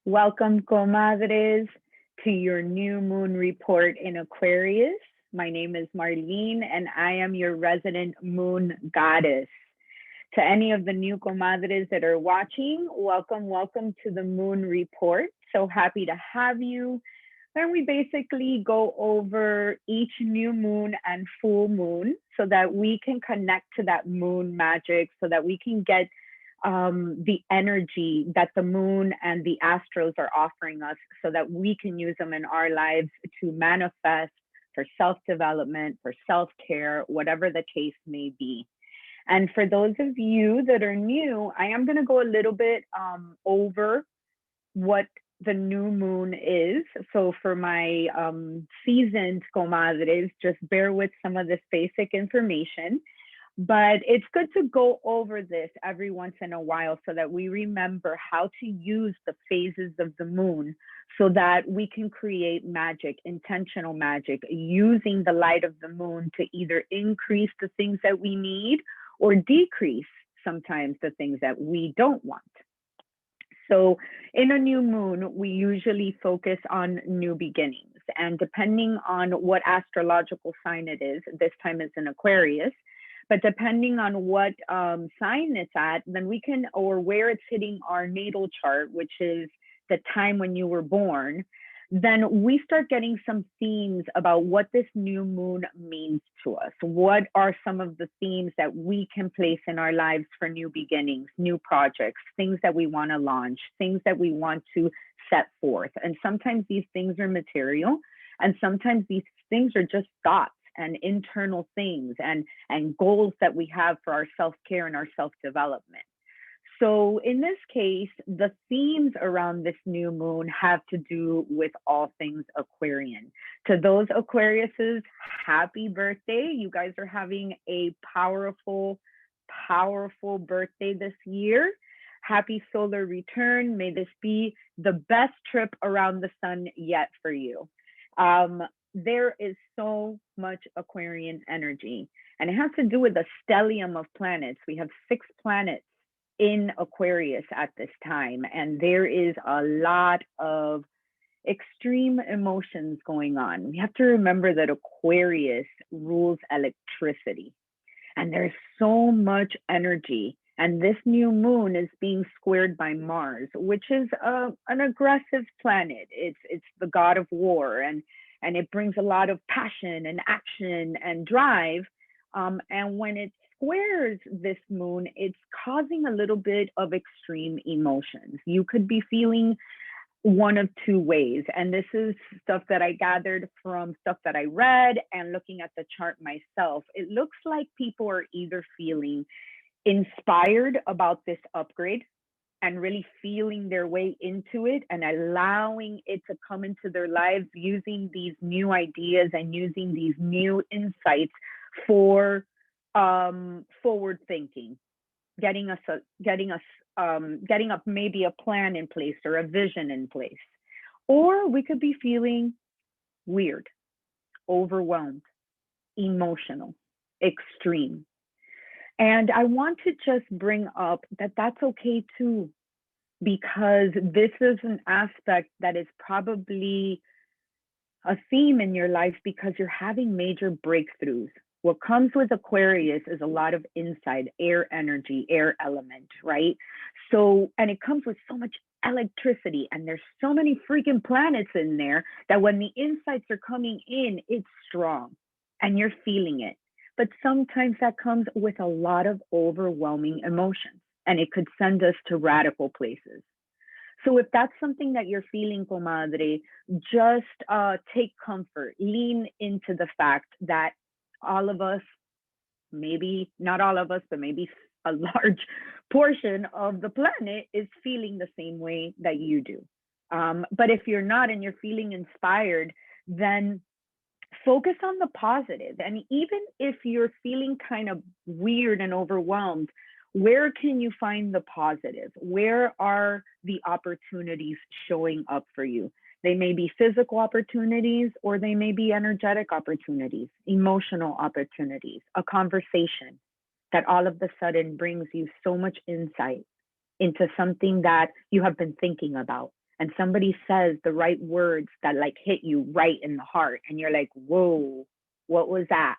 Welcome, comadres, to your new moon report in Aquarius. My name is Marlene, and I am your resident moon goddess. To any of the new comadres that are watching, welcome to the moon report. So happy to have you. And we basically go over each new moon and full moon so that we can connect to that moon magic, so that we can get the energy that the moon and the astros are offering us so that we can use them in our lives to manifest for self-development, for self-care, whatever the case may be. And for those of you that are new, I am going to go a little bit over what the new moon is. So for my seasoned comadres, just bear with some of this basic information. But it's good to go over this every once in a while so that we remember how to use the phases of the moon so that we can create magic, intentional magic, using the light of the moon to either increase the things that we need or decrease sometimes the things that we don't want. So in a new moon, we usually focus on new beginnings. And depending on what astrological sign it is, this time it's in Aquarius, but depending on what sign it's at, then we can, or where it's hitting our natal chart, which is the time when you were born, then we start getting some themes about what this new moon means to us. What are some of the themes that we can place in our lives for new beginnings, new projects, things that we want to launch, things that we want to set forth. And sometimes these things are material, and sometimes these things are just thoughts and internal things and goals that we have for our self-care and our self-development. So in this case, the themes around this new moon have to do with all things Aquarian. To those Aquariuses, happy birthday. You guys are having a powerful birthday this year. Happy solar return. May this be the best trip around the sun yet for you. There is so much Aquarian energy, and it has to do with the stellium of planets. We have 6 planets in Aquarius at this time, and there is a lot of extreme emotions going on. We have to remember that Aquarius rules electricity, and there's so much energy. And this new moon is being squared by Mars, which is an aggressive planet. It's the god of war, and it brings a lot of passion and action and drive. And when it squares this moon, it's causing a little bit of extreme emotions. You could be feeling one of 2 ways. And this is stuff that I gathered from stuff that I read and looking at the chart myself. It looks like people are either feeling inspired about this upgrade and really feeling their way into it and allowing it to come into their lives, using these new ideas and using these new insights for forward thinking, getting up maybe a plan in place or a vision in place. Or we could be feeling weird, overwhelmed, emotional, extreme. And I want to just bring up that that's okay too, because this is an aspect that is probably a theme in your life because you're having major breakthroughs. What comes with Aquarius is a lot of insight, air energy, air element, right? So, and it comes with so much electricity, and there's so many freaking planets in there that when the insights are coming in, it's strong and you're feeling it. But sometimes that comes with a lot of overwhelming emotions, and it could send us to radical places. So if that's something that you're feeling, comadre, just take comfort, lean into the fact that all of us, maybe not all of us, but maybe a large portion of the planet is feeling the same way that you do. But if you're not and you're feeling inspired, then focus on the positive. And even if you're feeling kind of weird and overwhelmed, where can you find the positive? Where are the opportunities showing up for you? They may be physical opportunities, or they may be energetic opportunities, emotional opportunities, a conversation that all of a sudden brings you so much insight into something that you have been thinking about. and somebody says the right words that like hit you right in the heart, and you're like, whoa, what was that?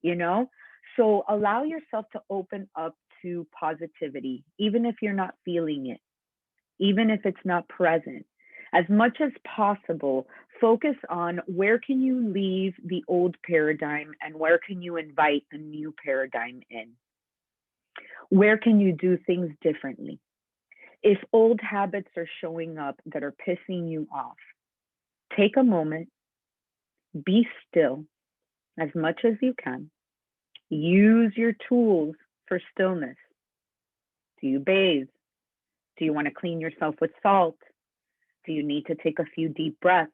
You know? So allow yourself to open up to positivity, even if you're not feeling it, even if it's not present. As much as possible, focus on where can you leave the old paradigm and where can you invite a new paradigm in? Where can you do things differently? If old habits are showing up that are pissing you off, take a moment, be still as much as you can. Use your tools for stillness. Do you bathe? Do you want to clean yourself with salt? Do you need to take a few deep breaths?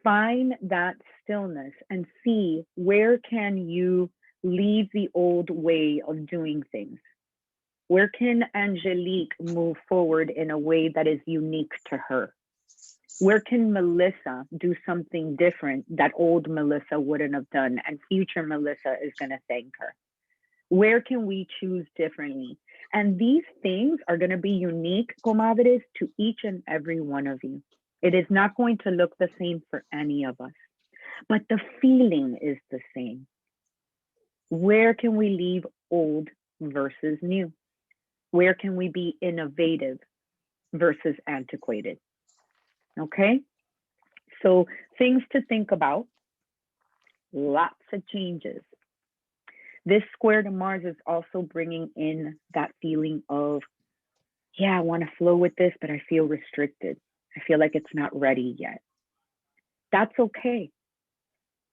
Find that stillness and see where can you leave the old way of doing things. Where can Angelique move forward in a way that is unique to her? Where can Melissa do something different that old Melissa wouldn't have done and future Melissa is going to thank her? Where can we choose differently? And these things are going to be unique, comadres, to each and every one of you. It is not going to look the same for any of us, but the feeling is the same. Where can we leave old versus new? Where can we be innovative versus antiquated? Okay, so things to think about, lots of changes. This square to Mars is also bringing in that feeling of, yeah, I want to flow with this, but I feel restricted. I feel like it's not ready yet. That's okay.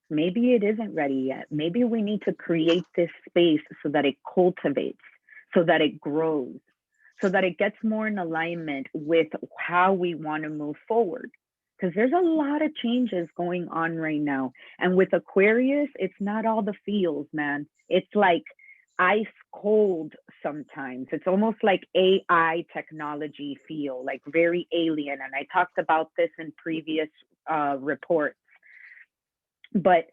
Maybe it isn't ready yet. Maybe we need to create this space so that it cultivates, so that it grows, so that it gets more in alignment with how we want to move forward. Because there's a lot of changes going on right now. And with Aquarius, it's not all the feels, man. It's like ice cold sometimes. It's almost like AI technology feel, like very alien. And I talked about this in previous reports. But,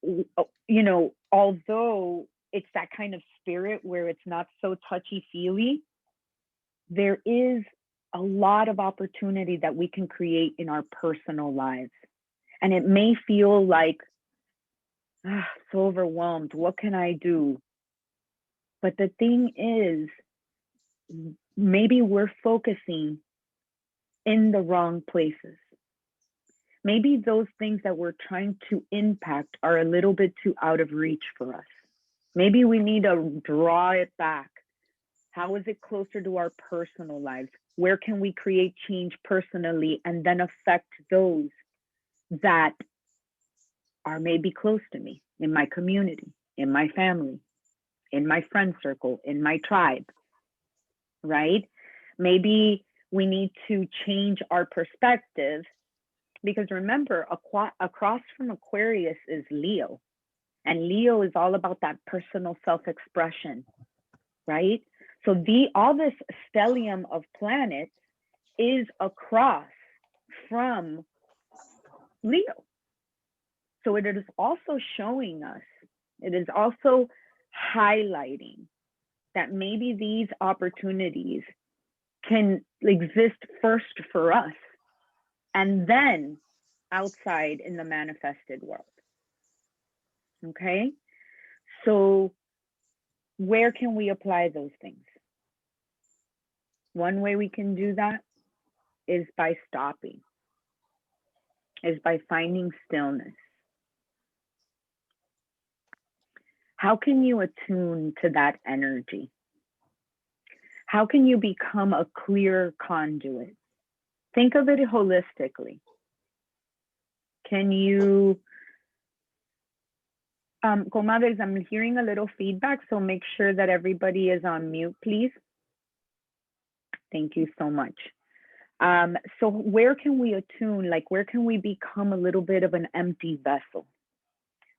you know, although it's that kind of spirit where it's not so touchy-feely, there is a lot of opportunity that we can create in our personal lives. And it may feel like, so overwhelmed, what can I do? But the thing is, maybe we're focusing in the wrong places. Maybe those things that we're trying to impact are a little bit too out of reach for us. Maybe we need to draw it back. How is it closer to our personal lives? Where can we create change personally and then affect those that are maybe close to me, in my community, in my family, in my friend circle, in my tribe, right? Maybe we need to change our perspective, because remember, across from Aquarius is Leo, and Leo is all about that personal self-expression, right? So all this stellium of planets is across from Leo. So it is also showing us, it is also highlighting that maybe these opportunities can exist first for us and then outside in the manifested world. Okay? So where can we apply those things? One way we can do that is by stopping, is by finding stillness. How can you attune to that energy? How can you become a clear conduit? Think of it holistically. Can you, comadres, I'm hearing a little feedback, so make sure that everybody is on mute, please. Thank you so much. So where can we attune? Like, where can we become a little bit of an empty vessel?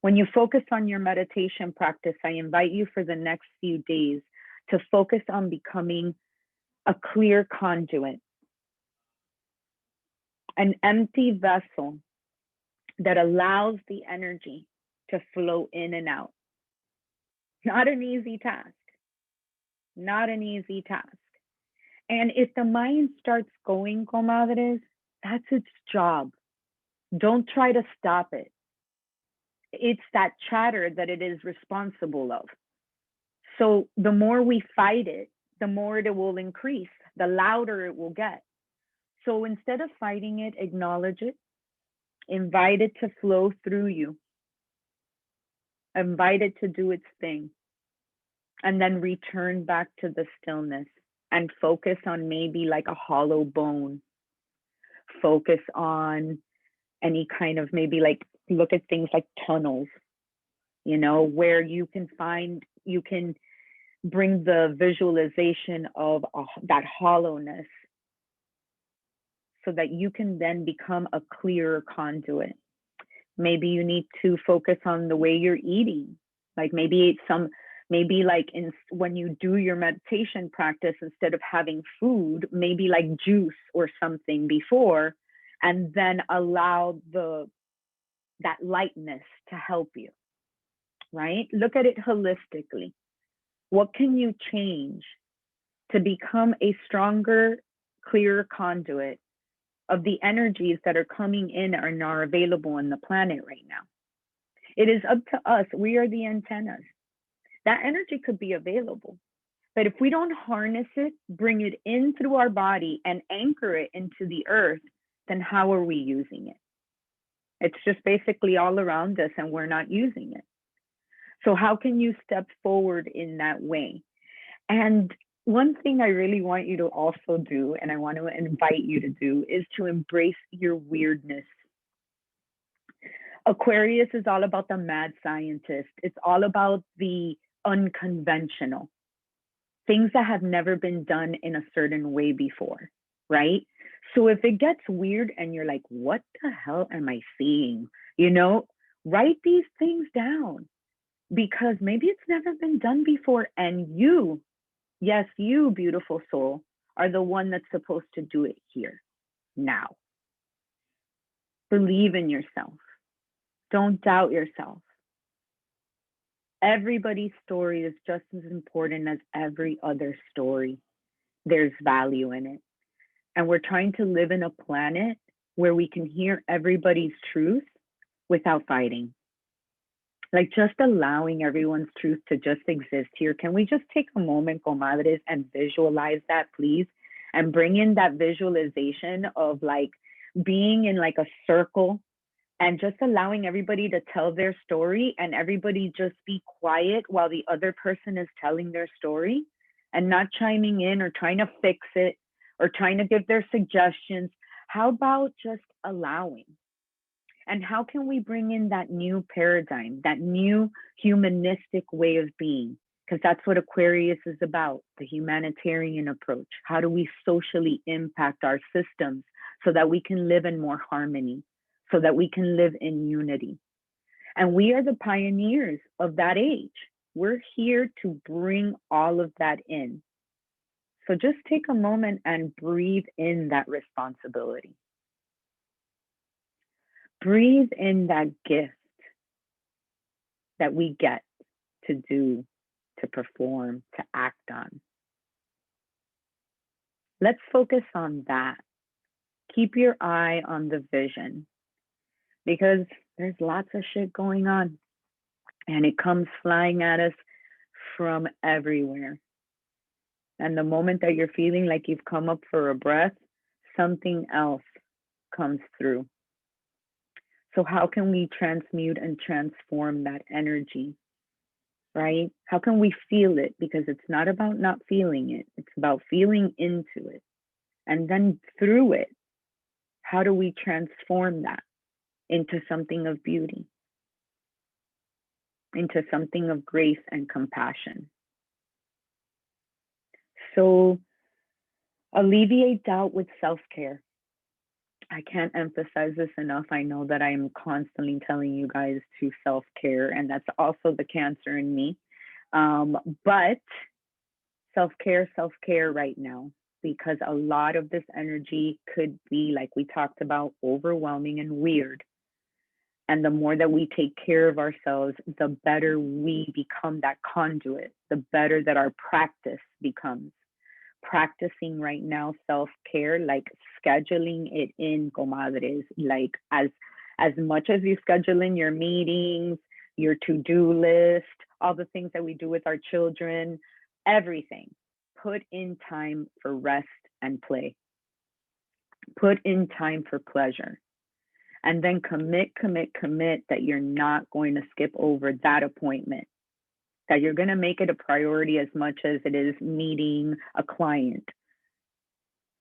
When you focus on your meditation practice, I invite you for the next few days to focus on becoming a clear conduit, an empty vessel that allows the energy to flow in and out. Not an easy task. Not an easy task. And if the mind starts going, comadres, that's its job. Don't try to stop it. It's that chatter that it is responsible of. So the more we fight it, the more it will increase, the louder it will get. So instead of fighting it, acknowledge it, invite it to flow through you, invite it to do its thing, and then return back to the stillness and focus on maybe like a hollow bone. Focus on any kind of maybe like look at things like tunnels, where you can bring the visualization of that hollowness so that you can then become a clearer conduit. Maybe you need to focus on the way you're eating. Like maybe when you do your meditation practice, instead of having food, maybe like juice or something before, and then allow that lightness to help you, right? Look at it holistically. What can you change to become a stronger, clearer conduit of the energies that are coming in and are available in the planet right now? It is up to us. We are the antennas. That energy could be available, but if we don't harness it, bring it in through our body and anchor it into the earth, then how are we using it? It's just basically all around us and we're not using it. So how can you step forward in that way? And one thing I really want you to also do, and I want to invite you to do, is to embrace your weirdness. Aquarius is all about the mad scientist. It's all about the unconventional, things that have never been done in a certain way before, right? So if it gets weird and you're like, what the hell am I seeing? Write these things down, because maybe it's never been done before. And you, yes, you, beautiful soul, are the one that's supposed to do it here, now. Believe in yourself. Don't doubt yourself. Everybody's story is just as important as every other story. There's value in it. And we're trying to live in a planet where we can hear everybody's truth without fighting. Like just allowing everyone's truth to just exist here. Can we just take a moment, comadres, and visualize that, please? And bring in that visualization of like being in like a circle and just allowing everybody to tell their story, and everybody just be quiet while the other person is telling their story, and not chiming in or trying to fix it or trying to give their suggestions. How about just allowing? And how can we bring in that new paradigm, that new humanistic way of being? Because that's what Aquarius is about, the humanitarian approach. How do we socially impact our systems so that we can live in more harmony, so that we can live in unity? And we are the pioneers of that age. We're here to bring all of that in. So just take a moment and breathe in that responsibility. Breathe in that gift that we get to do, to perform, to act on. Let's focus on that. Keep your eye on the vision, because there's lots of shit going on and it comes flying at us from everywhere. And the moment that you're feeling like you've come up for a breath, something else comes through. So how can we transmute and transform that energy, right? How can we feel it? Because it's not about not feeling it. It's about feeling into it. And then through it, how do we transform that into something of beauty, into something of grace and compassion? So alleviate doubt with self-care. I can't emphasize this enough. I know that I am constantly telling you guys to self-care, and that's also the Cancer in me. But self-care right now, because a lot of this energy could be, like we talked about, overwhelming and weird. And the more that we take care of ourselves, the better we become that conduit, the better that our practice becomes. practicing right now self-care, like scheduling it in, comadres, like as much as you schedule in your meetings, your to-do list, all the things that we do with our children, everything. Put in time for rest and play. Put in time for pleasure. And then commit that you're not going to skip over that appointment, that you're going to make it a priority as much as it is meeting a client.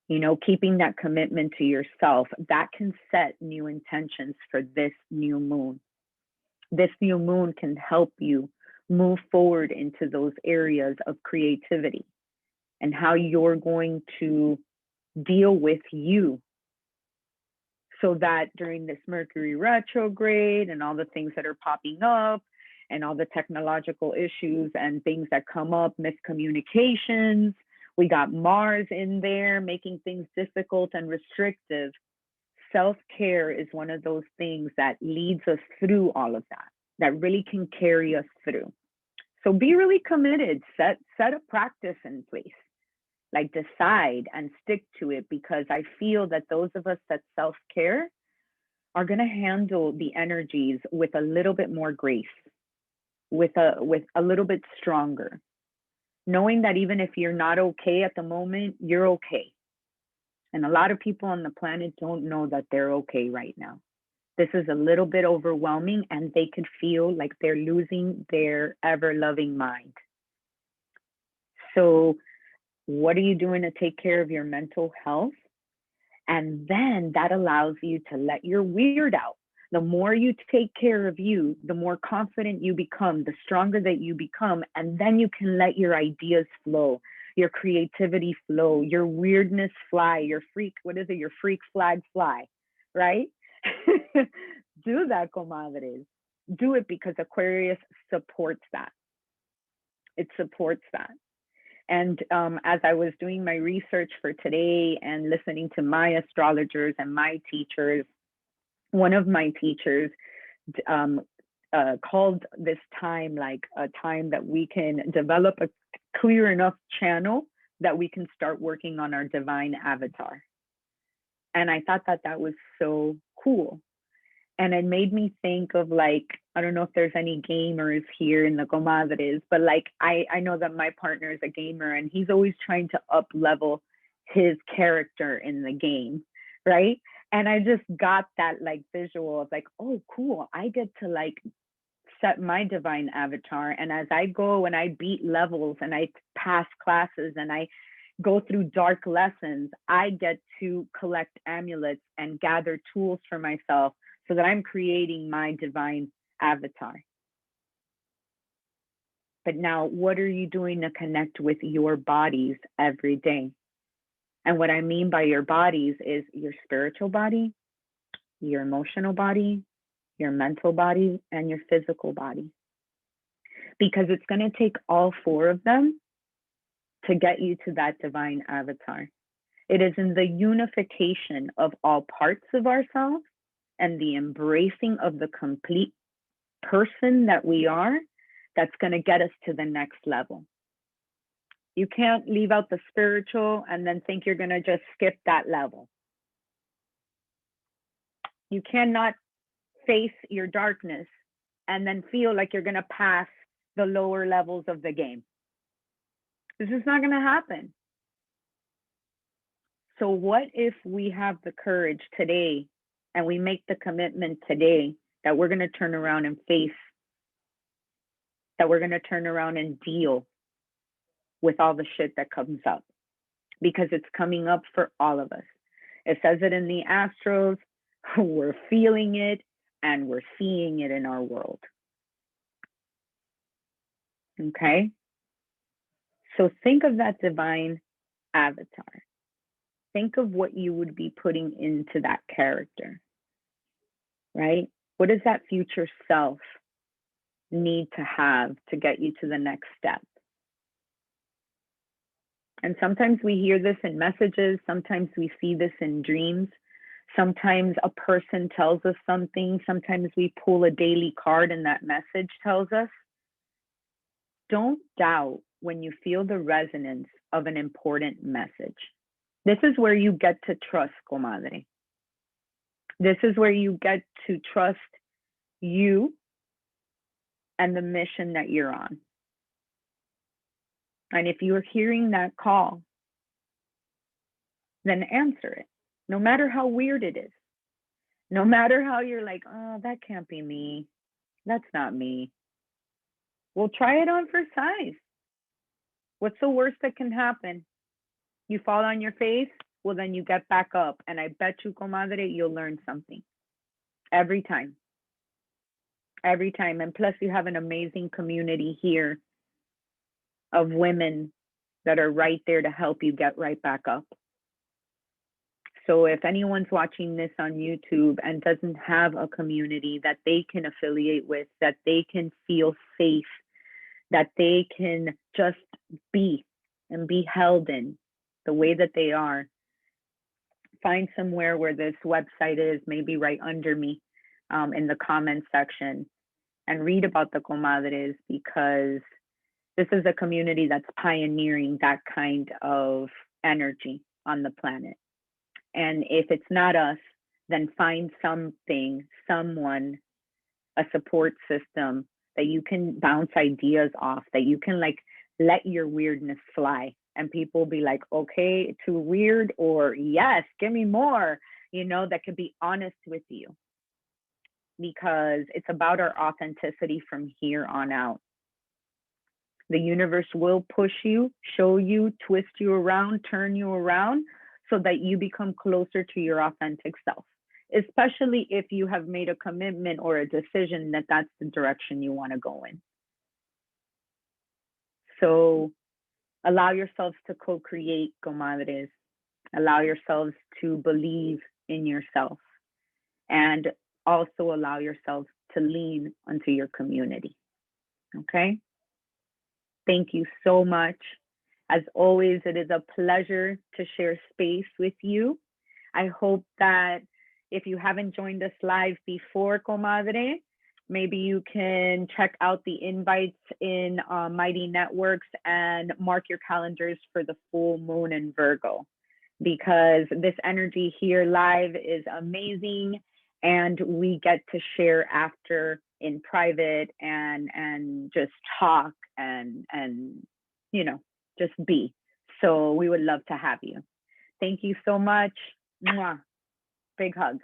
You know, keeping that commitment to yourself, that can set new intentions for this new moon. This new moon can help you move forward into those areas of creativity and how you're going to deal with you, so that during this Mercury retrograde and all the things that are popping up and all the technological issues and things that come up, miscommunications, we got Mars in there making things difficult and restrictive. Self-care is one of those things that leads us through all of that, that really can carry us through. So be really committed, set a practice in place. Like decide and stick to it, because I feel that those of us that self-care are going to handle the energies with a little bit more grace, with a little bit stronger, knowing that even if you're not okay at the moment, you're okay. And a lot of people on the planet don't know that they're okay right now. This is a little bit overwhelming, and they could feel like they're losing their ever-loving mind. So what are you doing to take care of your mental health? And then that allows you to let your weird out. The more you take care of you, the more confident you become, the stronger that you become. And then you can let your ideas flow, your creativity flow, your weirdness fly, your freak flag fly, right? Do that, comadres. Do it, because Aquarius supports that. It supports that. And as I was doing my research for today and listening to my astrologers and my teachers, one of my teachers called this time like a time that we can develop a clear enough channel that we can start working on our divine avatar. And I thought that that was so cool. And it made me think of, like, I don't know if there's any gamers here in the comadres, but like I know that my partner is a gamer, and he's always trying to up level his character in the game, right? And I just got that like visual of like, oh, cool. I get to like set my divine avatar. And as I go and I beat levels and I pass classes and I go through dark lessons, I get to collect amulets and gather tools for myself, so that I'm creating my divine avatar. But now, what are you doing to connect with your bodies every day? And what I mean by your bodies is your spiritual body, your emotional body, your mental body, and your physical body. Because it's going to take all four of them to get you to that divine avatar. It is in the unification of all parts of ourselves and the embracing of the complete person that we are that's going to get us to the next level. You can't leave out the spiritual and then think you're going to just skip that level. You cannot face your darkness and then feel like you're going to pass the lower levels of the game. This is not going to happen. So what if we have the courage today and we make the commitment today that we're going to turn around and face, that we're going to turn around and deal with all the shit that comes up, because it's coming up for all of us. It says it in the astros, we're feeling it, and we're seeing it in our world. Okay? So think of that divine avatar. Think of what you would be putting into that character, right? What does that future self need to have to get you to the next step? And sometimes we hear this in messages. Sometimes we see this in dreams. Sometimes a person tells us something. Sometimes we pull a daily card and that message tells us. Don't doubt when you feel the resonance of an important message. This is where you get to trust, comadre. This is where you get to trust you and the mission that you're on. And if you're hearing that call, then answer it, no matter how weird it is. No matter how you're like, oh, that can't be me. That's not me. Well, try it on for size. What's the worst that can happen? You fall on your face? Well, then you get back up. And I bet you, comadre, you'll learn something. Every time. Every time. And plus, you have an amazing community here of women that are right there to help you get right back up. So if anyone's watching this on YouTube and doesn't have a community that they can affiliate with, that they can feel safe, that they can just be and be held in the way that they are, find somewhere where this website is, maybe right under me in the comment section, and read about the comadres, because this is a community that's pioneering that kind of energy on the planet. And if it's not us, then find something, someone, a support system that you can bounce ideas off, that you can like let your weirdness fly. And people be like, okay, too weird, or yes, give me more, you know, that could be honest with you. Because it's about our authenticity from here on out. The universe will push you, show you, twist you around, turn you around, so that you become closer to your authentic self, especially if you have made a commitment or a decision that that's the direction you want to go in. So allow yourselves to co-create, comadres. Allow yourselves to believe in yourself, and also allow yourselves to lean onto your community. Okay? Thank you so much. As always, it is a pleasure to share space with you. I hope that if you haven't joined us live before, comadre, maybe you can check out the invites in Mighty Networks and mark your calendars for the full moon in Virgo, because this energy here live is amazing, and we get to share after in private and just talk and you know, just be. So we would love to have you. Thank you so much. Mwah. Big hug.